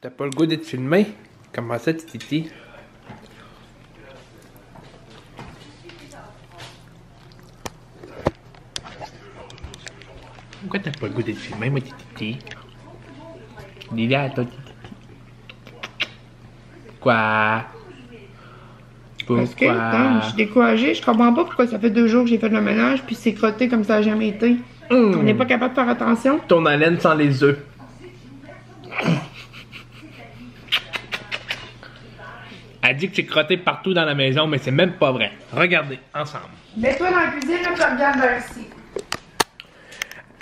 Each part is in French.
T'as pas le goût d'être filmé? Comment ça, Titi? Pourquoi t'as pas le goût d'être filmé, moi, Titi? Dis-le à toi, Titi. Quoi? Parce que, attends, je suis découragée. Je comprends pas pourquoi ça fait 2 jours que j'ai fait le ménage, puis c'est crotté comme ça a jamais été. On n'est pas capable de faire attention. Ton haleine sans les œufs. Elle dit que c'est crotté partout dans la maison, mais c'est même pas vrai. Regardez, ensemble. Mets-toi dans la cuisine, là, tu regardes vers ici.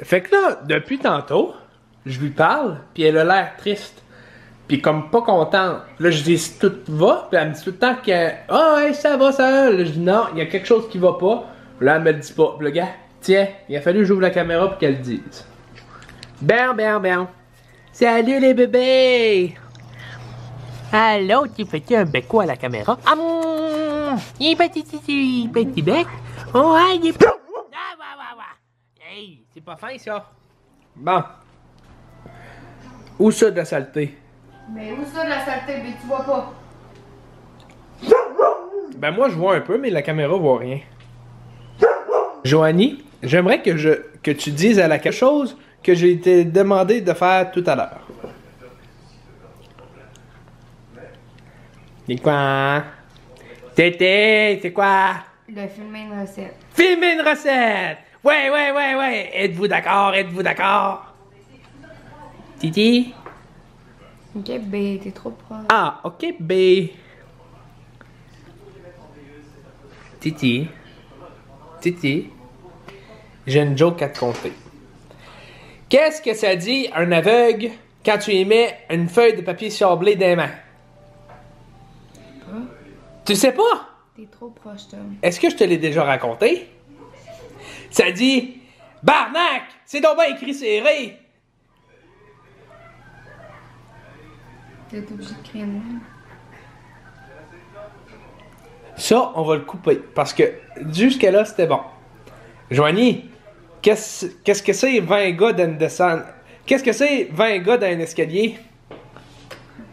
Fait que là, depuis tantôt, je lui parle, puis elle a l'air triste. Puis comme pas contente. Là, je dis si tout va, puis elle me dit tout le temps que ah ouais, ça va, ça va. Là, je dis non, il y a quelque chose qui va pas. Puis là, elle me le dit pas. Puis le gars, tiens, il a fallu que j'ouvre la caméra pour qu'elle le dise. Bien. Salut les bébés! Allô, tu fais-tu un bec quoi à la caméra? Ah, il est petit bec. Oh, ouais, il est... Hey, c'est pas fin, ça. Bon. Où ça de la saleté? Mais où ça de la saleté, mais tu vois pas? Ben moi, je vois un peu, mais la caméra voit rien. Joanie, j'aimerais que tu dises à la quelque chose que j'ai été demandé de faire tout à l'heure. C'est quoi? Tété, c'est quoi? De filmer une recette. Filmer une recette! Ouais. Êtes-vous d'accord? Titi? Ok, B, t'es trop proche. Ah, ok, B. Titi. J'ai une joke à te conter. Qu'est-ce que ça dit un aveugle quand tu lui mets une feuille de papier sablé dans les mains? Tu sais pas? T'es trop proche, Tom. Est-ce que je te l'ai déjà raconté? Ça dit Barnac! C'est donc bien écrit serré! T'es obligé de crier moi. Ça, on va le couper. Parce que jusqu'à là, c'était bon. Joanie, qu'est-ce que c'est 20 gars dans une descente? Qu'est-ce que c'est 20 gars dans un escalier?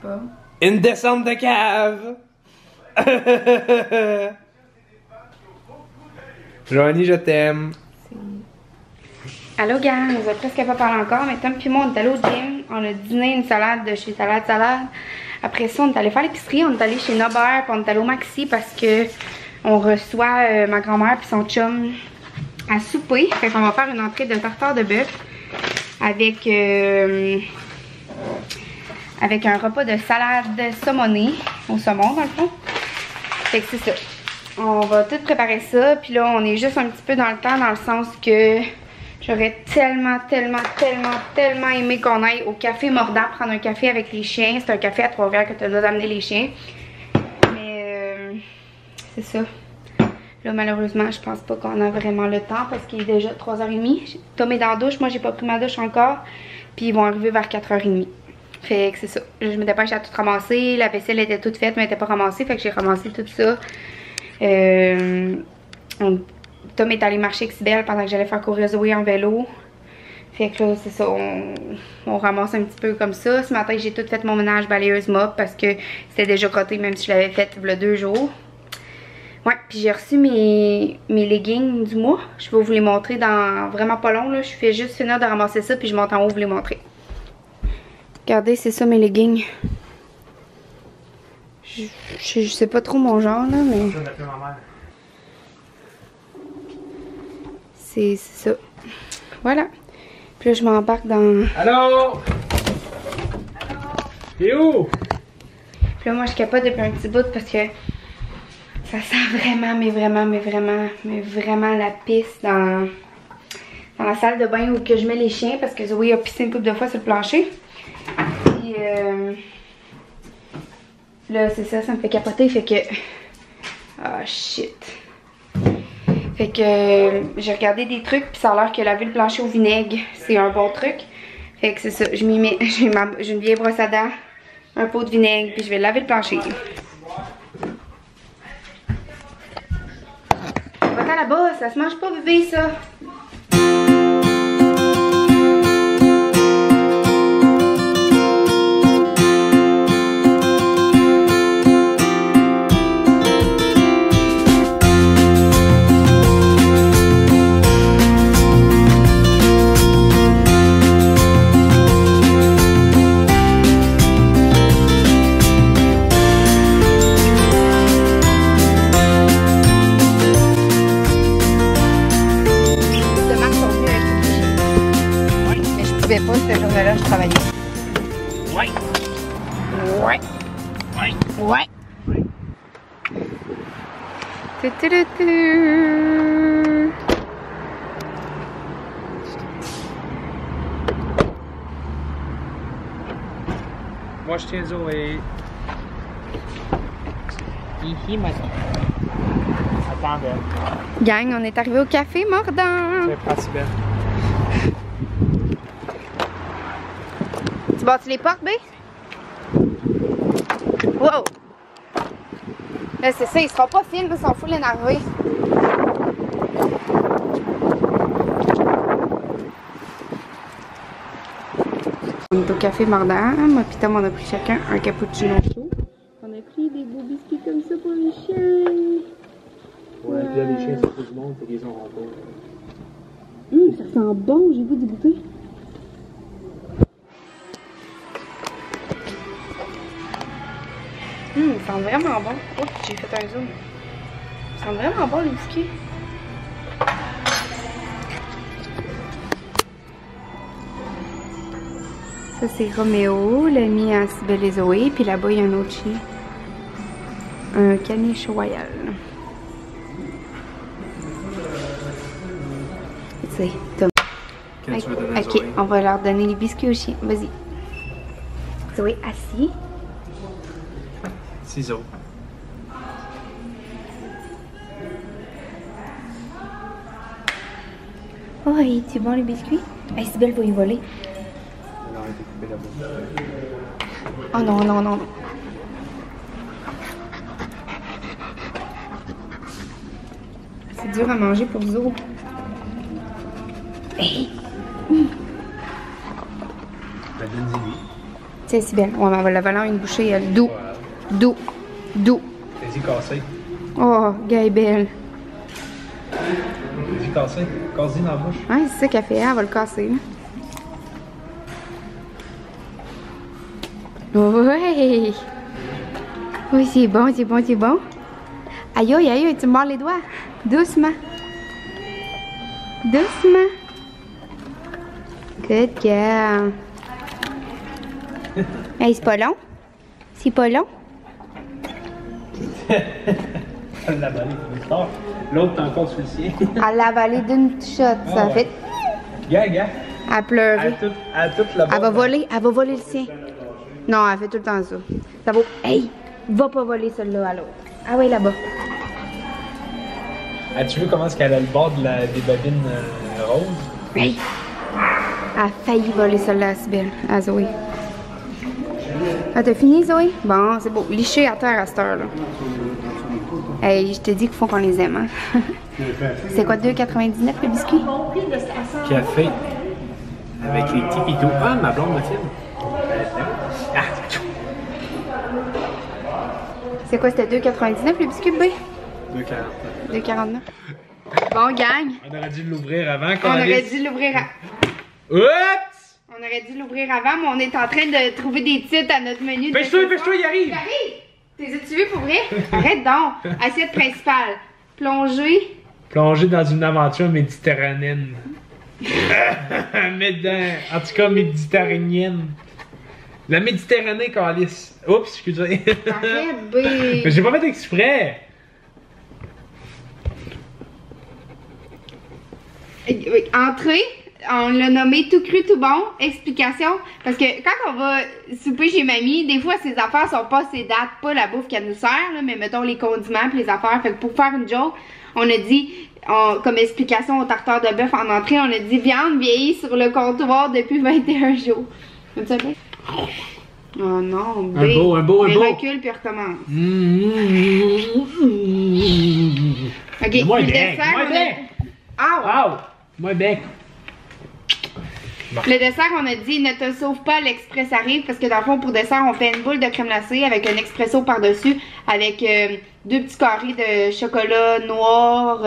Pas. Une descente de cave! Joanie, je t'aime. Allô, gang, on va presque pas parler encore, mais Tom puis moi, on est allé au gym. On a dîné une salade de chez Salade. Après ça, on est allé faire l'épicerie. On est allé chez Nobert, puis on est allé au Maxi parce que on reçoit ma grand-mère puis son chum à souper. Fait qu'on va faire une entrée de tartare de bœuf avec un repas de salade saumonée au saumon, dans le fond. Fait que c'est ça. On va tout préparer ça. Puis là, on est juste un petit peu dans le temps, dans le sens que j'aurais tellement aimé qu'on aille au café Mordant prendre un café avec les chiens. C'est un café à Trois-Rivières que tu as le droit d'amener les chiens. Mais c'est ça. Là, malheureusement, je pense pas qu'on a vraiment le temps parce qu'il est déjà 3h30. Tom est dans la douche. Moi, j'ai pas pris ma douche encore. Puis ils vont arriver vers 4h30. Fait que c'est ça. Je me dépêche à tout ramasser. La vaisselle était toute faite, mais elle était pas ramassée. Fait que j'ai ramassé tout ça. Tom est allé marcher avec Sibelle pendant que j'allais faire courir Zoé en vélo. Fait que là, c'est ça. On ramasse un petit peu comme ça. Ce matin, j'ai tout fait mon ménage balayeuse mop parce que c'était déjà crotté, même si je l'avais fait il y a 2 jours. Ouais, puis j'ai reçu mes leggings du mois. Je vais vous les montrer dans vraiment pas long. Là. Je fais juste finir de ramasser ça, puis je monte en haut vous les montrer. Regardez, c'est ça mes leggings. Je sais pas trop mon genre là, mais c'est ça. Voilà. Puis là, je m'embarque dans... Allô? T'es où? Puis là, moi, je capote depuis un petit bout parce que ça sent vraiment, mais vraiment la pisse dans la salle de bain où que je mets les chiens parce que Zoé a pissé une couple de fois sur le plancher. Puis là, c'est ça, ça me fait capoter. Fait que... Ah, shit. Fait que j'ai regardé des trucs, puis ça a l'air que laver le plancher au vinaigre, c'est un bon truc. Fait que c'est ça, je m'y mets, j'ai une vieille brosse à dents, un pot de vinaigre, puis je vais laver le plancher. Va-t'en là-bas, ça se mange pas, bébé, ça. pouvais pas, cette journée-là, je travaillais. Ouais. Ouais. Ouais. Ouais. Tu. Moi, je tiens Zoé. Hihi, moi. Attendez. Gang, on est arrivé au café Mordant. C'est pas si belle. Tu bats-tu les portes, B? Wow! Là, c'est ça, ils seront pas fines, ils sont full énervés. On est au café Mordant. Moi pis Tom, on a pris chacun un cappuccino chaud. On a pris des beaux biscuits comme ça pour les chiens. Ouais, puis là, les chiens, c'est tout du monde, c'est qu'ils ont rencontré. Ça sent bon, j'ai goût de goûter. Ils sentent vraiment bon. Oups, j'ai fait un zoom. Ils sentent vraiment bon les biscuits. Ça c'est Roméo, l'ami à Cybèle et Zoé, puis là-bas il y a un autre chien. Un caniche royal. C'est Tom. Quand tu veux donner à Ok, Zoé. on va leur donner les biscuits aux chiens. Vas-y. Zoé, assis. Ciseaux. Oh, hey, c'est bon les biscuits? Hey, Cybèle va y voler. Elle a été coupée là-bas. Oh non, non, non. C'est dur à manger pour Zo. Hey! Ben, donne-y. Tiens, Cybèle. Ouais, mais elle va la voler en une bouchée, elle. Doux. Voilà. Doux. Doux. Vas-y, cassé. Oh, gars est belle. Vas-y, cassé. Casse-y dans la bouche. Ouais, c'est ça qu'elle fait, elle va le casser. Là. Ouais! Oui, c'est bon, c'est bon, c'est bon. Aïe, aïe, aïe, tu me mords les doigts. Doucement. Doucement. Good girl. Hey, c'est pas long? C'est pas long? Elle l'a avalé plus tard. L'autre, t'es encore sur le sien. Elle l'a avalé d'une shot, ça ouais. fait. Gars, gars. Elle a pleuré. Elle toute la Elle va voler le sien. Non, elle fait tout le temps ça. Ça vaut. Hey, va pas voler celle-là à l'autre. Ah oui, là-bas. As-tu vu comment est-ce qu'elle a le bord des babines roses? Hey! Elle a failli voler celle-là à Cybèle, à Zoé. Ah, t'as fini, Zoé? Bon, c'est beau. Licher à terre à cette heure-là. Hey, je te dis qu'il faut qu'on les aime, hein? C'est quoi, 2,99 le biscuit? Café avec les petits pitous. Ah, ma blonde me filme. Ah. C'est quoi, c'était 2,99 le biscuit, B? 2,49. 2,49. Bon, gang. On aurait dû l'ouvrir avant qu'on On aurait dû l'ouvrir Oups! On aurait dû l'ouvrir avant, mais on est en train de trouver des titres à notre menu. Pêche-toi, il arrive! Il arrive! T'es as-tu vu pour vrai? Arrête donc! Assiette principale. Plongée. Plongé dans une aventure méditerranéenne. En tout cas, méditerranéenne. La Méditerranée, calice. Oups, excusez. Arrête, B. Mais j'ai pas fait exprès. Entrée. On l'a nommé tout cru, tout bon. Explication. Parce que quand on va souper chez mamie, des fois, ses affaires sont pas ses dates, pas la bouffe qu'elle nous sert, là, mais mettons les condiments pis les affaires. Fait que pour faire une joke, on a dit, comme explication au tartare de bœuf en entrée, on a dit viande vieillie sur le comptoir depuis 21 jours. Comme ça, B? Oh non, B. Un beau. Recule puis recommence. Ok, Moi puis le bec, dessert, moi on a... bec. Ah, Wow! Moi bec. Le dessert, on a dit ne te sauve pas, l'express arrive parce que dans le fond, pour dessert, on fait une boule de crème glacée avec un expresso par-dessus avec 2 petits carrés de chocolat noir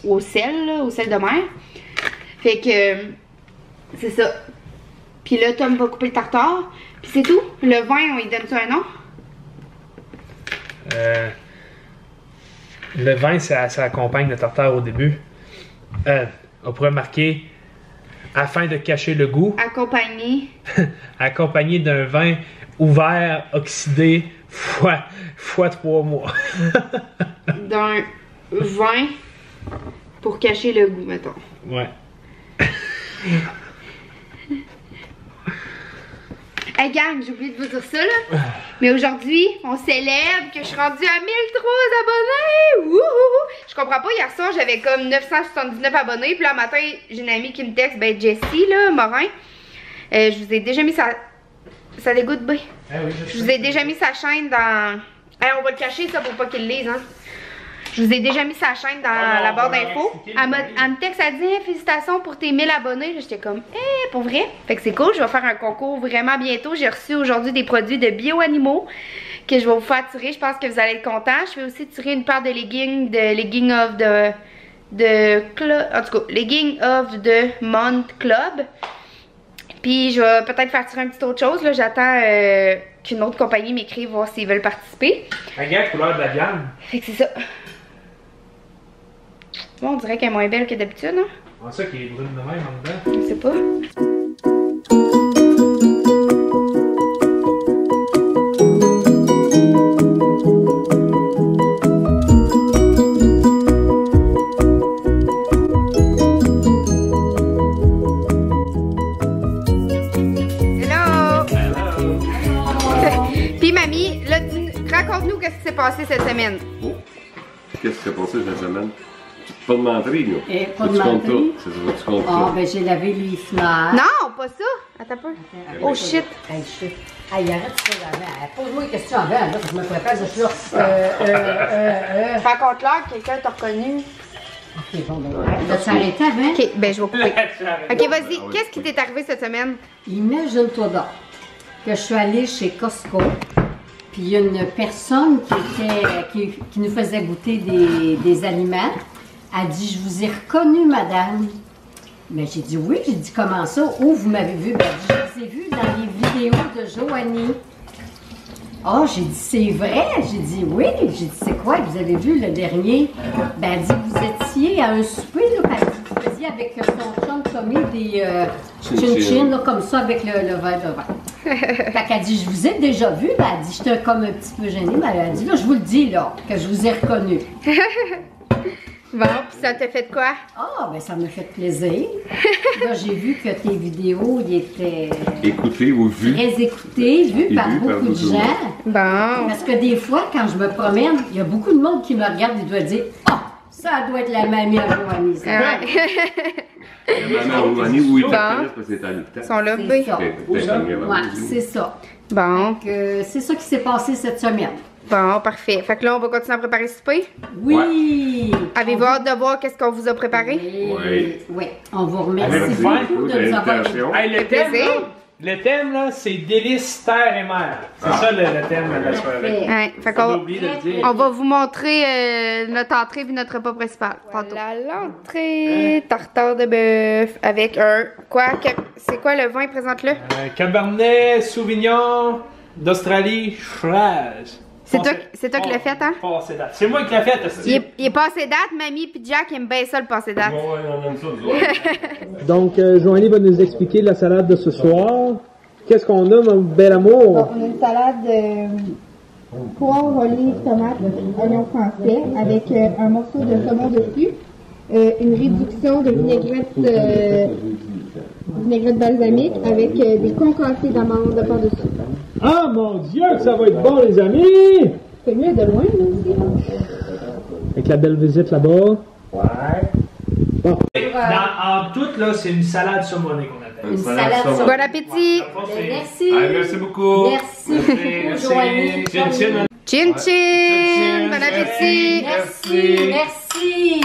au sel de mer. Fait que c'est ça. Puis là, Tom va couper le tartare. Puis c'est tout. Le vin, on lui donne ça un nom? Le vin, ça accompagne le tartare au début. On pourrait marquer afin de cacher le goût, accompagné d'un vin ouvert, oxydé, fois 3 mois. D'un vin pour cacher le goût, mettons. Ouais. Hey gang, j'ai oublié de vous dire ça là. Mais aujourd'hui, on célèbre que je suis rendue à 1003 abonnés. Wouhou! Je comprends pas, hier soir j'avais comme 979 abonnés. Puis là, matin, j'ai une amie qui me texte, ben Jessie là, Morin. Je vous ai déjà mis sa... Ça dégoûte bien. Ah oui, je vous ai déjà mis sa chaîne dans... Hey, on va le cacher ça pour pas qu'il le lise, hein. Je vous ai déjà mis sa chaîne dans la barre d'infos. Elle me texte, elle dit hey, félicitations pour tes 1000 abonnés. J'étais comme, pour vrai? Fait que c'est cool, je vais faire un concours vraiment bientôt. J'ai reçu aujourd'hui des produits de bio-animaux que je vais vous faire tirer. Je pense que vous allez être contents. Je vais aussi tirer une paire de leggings of the Month Club. Puis je vais peut-être faire tirer un petit autre chose. J'attends qu'une autre compagnie m'écrive voir s'ils veulent participer. Regarde, couleur de la viande. Fait que c'est ça. Bon, on dirait qu'elle est moins belle que d'habitude, hein? C'est ça qui est brune de même en dedans. Je sais pas. Puis mamie, là, raconte-nous qu'est-ce qui s'est passé cette semaine. Oh. Qu'est-ce qui s'est passé cette semaine? Pas de menterie, là. Pas de menterie. C'est ça, tu comptes Ah, ça. ben j'ai lavé les fenêtres. Non, pas ça. Attends un peu. Oh shit. Hey, shit. Hey, arrête ça avant. Pose-moi une question avant, là, que je me prépare, je suis là. Raconte l'heure que quelqu'un t'a reconnu. Ok, bon, ben, là, tu arrêté avant? Ok, ben je vais couper. Ok, vas-y. Qu'est-ce qui t'est arrivé cette semaine? Imagine-toi donc que je suis allée chez Costco, puis il y a une personne qui nous faisait goûter des aliments. Elle dit, je vous ai reconnu, madame. Mais j'ai dit, oui. J'ai dit, comment ça? Où vous m'avez vu? Ben, je vous ai vu dans les vidéos de Joanie. Oh, j'ai dit, c'est vrai? J'ai dit, oui. J'ai dit, c'est quoi que vous avez vu le dernier? Ben, elle dit, vous étiez à un souper, là, elle dit, vous faisiez avec ton chum Tommy des chin-chin, là, comme ça, avec le verre de vin. Fait qu'elle dit, je vous ai déjà vu. Ben, elle dit, j'étais comme un petit peu gênée. Ben, elle dit, là, je vous le dis, là, que je vous ai reconnu. Bon, puis ça t'a fait quoi? Ah, ben ça m'a fait plaisir. Là, j'ai vu que tes vidéos ils étaient Écoutez ou vu. très écoutées, vues par beaucoup de gens. Bon. Parce que des fois, quand je me promène, il y a beaucoup de monde qui me regarde et doit dire « Ah, ça doit être la mamie à Joanie, ça. La maman Joanie, où ils te connaissent parce que c'est à l'hôpital. Ils sont là, C'est oui. ça. Ouais, c'est ça. Bon. C'est ça qui s'est passé cette semaine. Bon, parfait. Fait que là, on va continuer à préparer ce souper. Oui! Avez-vous hâte de voir qu'est-ce qu'on vous a préparé? Oui. Oui. On vous remercie Avec beaucoup de nous avoir... Hey, le thème, là, c'est délices, terre et mer. C'est ça le thème de la soirée. Ouais, fait On a qu'on oublié de le dire. on va vous montrer notre entrée puis notre repas principal. Voilà l'entrée. Tartare de bœuf avec un... Quoi? C'est quoi le vin? Présente-le. Cabernet Sauvignon d'Australie, Shiraz. C'est toi qui l'as fait, hein? Passé date. C'est moi qui l'ai fait, aussi. Il est passé date, mamie puis Jack aiment bien ça le passé date. Ouais, on aime ça, nous autres. Donc, Joanie va nous expliquer la salade de ce soir. Qu'est-ce qu'on a, mon bel amour? On a une salade poire, olive, tomate, oignon français avec un morceau de saumon dessus, une réduction de vinaigrette balsamique avec des concassés d'amandes par-dessus. Ah, mon Dieu, que ça va être bon, les amis! C'est mieux de loin, là, aussi. Avec la belle visite là-bas. Ouais. Bon. En tout, là, c'est une salade saumonée qu'on appelle. Une salade saumon. Bon appétit! Merci! Ah, merci beaucoup. Merci beaucoup, Joanie! Chin chin! Bon appétit! Merci! Merci!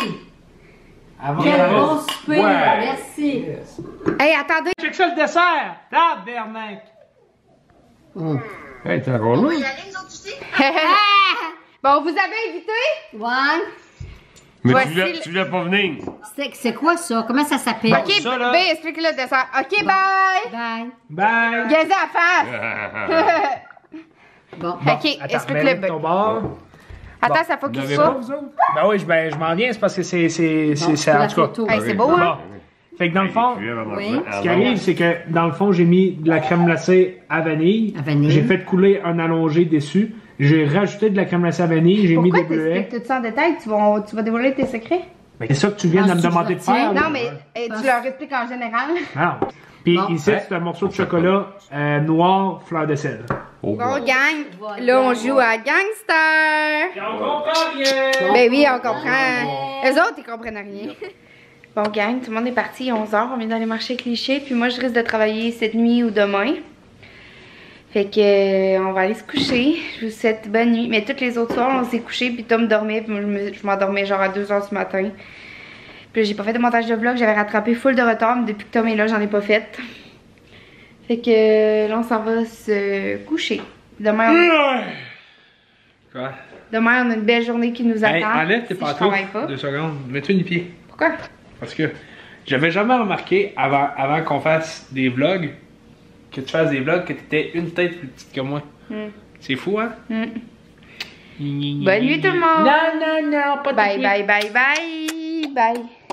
Quel bon souper! Merci! Hey, attendez! Check ça le dessert! Tabernacle! Hey, t'es encore là? Bon, vous avez invité? Ouais! Mais Voici tu voulais pas venir. C'est quoi ça? Comment ça s'appelle? Ok, ça, là. B, explique le dessert. Ok, bye! Bye! Bye! Gazé à face! Bon. Ok, explique-le B. ton bord. Attends, ça faut qu'il Vous l'avez soit. pas, vous autres? Ben oui, je m'en viens, c'est parce que c'est Bon, en tout cas. photo. Hey, c'est beau, hein? Bon. Fait que dans le fond, Oui. ce qui arrive, c'est que dans le fond, j'ai mis de la crème glacée à vanille. À vanille. J'ai fait couler un allongé dessus. J'ai rajouté de la crème glacée à vanille. J'ai mis des Pourquoi bleuets. t'expliques tout ça en détail? Tu vas dévoiler tes secrets? Mais c'est ça que tu viens de me Ah, demander de tu faire. retiens? là. Non, mais tu leur expliques en général. Ah. Puis Bon. ici, c'est un morceau de chocolat noir, fleur de sel. Oh, Bon, gang, Voilà. là, on joue à Gangster. On comprend rien! Ben oui, on comprend. Eux autres, ils comprennent rien. Bon, gang, tout le monde est parti à 11h. On vient d'aller marcher cliché. Puis moi, je risque de travailler cette nuit ou demain. Fait que on va aller se coucher. Je vous souhaite bonne nuit. Mais toutes les autres soirs, on s'est couché. Puis Tom dormait. Puis moi, je m'endormais genre à 2h du matin. Puis là, j'ai pas fait de montage de vlog. J'avais rattrapé full de retard. Mais depuis que Tom est là, j'en ai pas fait. Fait que là, on s'en va se coucher. Demain, Quoi? demain, on a une belle journée qui nous attend. Hey, enlève tes si je pantoufles. travaille pas. 2 secondes. Mets-toi une pied. Pourquoi? Parce que j'avais jamais remarqué avant qu'on fasse des vlogs, que tu fasses des vlogs, que t'étais une tête plus petite que moi. C'est fou, hein? Bonne nuit tout le monde! Non, non, non, pas de Bye, suite. bye, bye, bye, bye!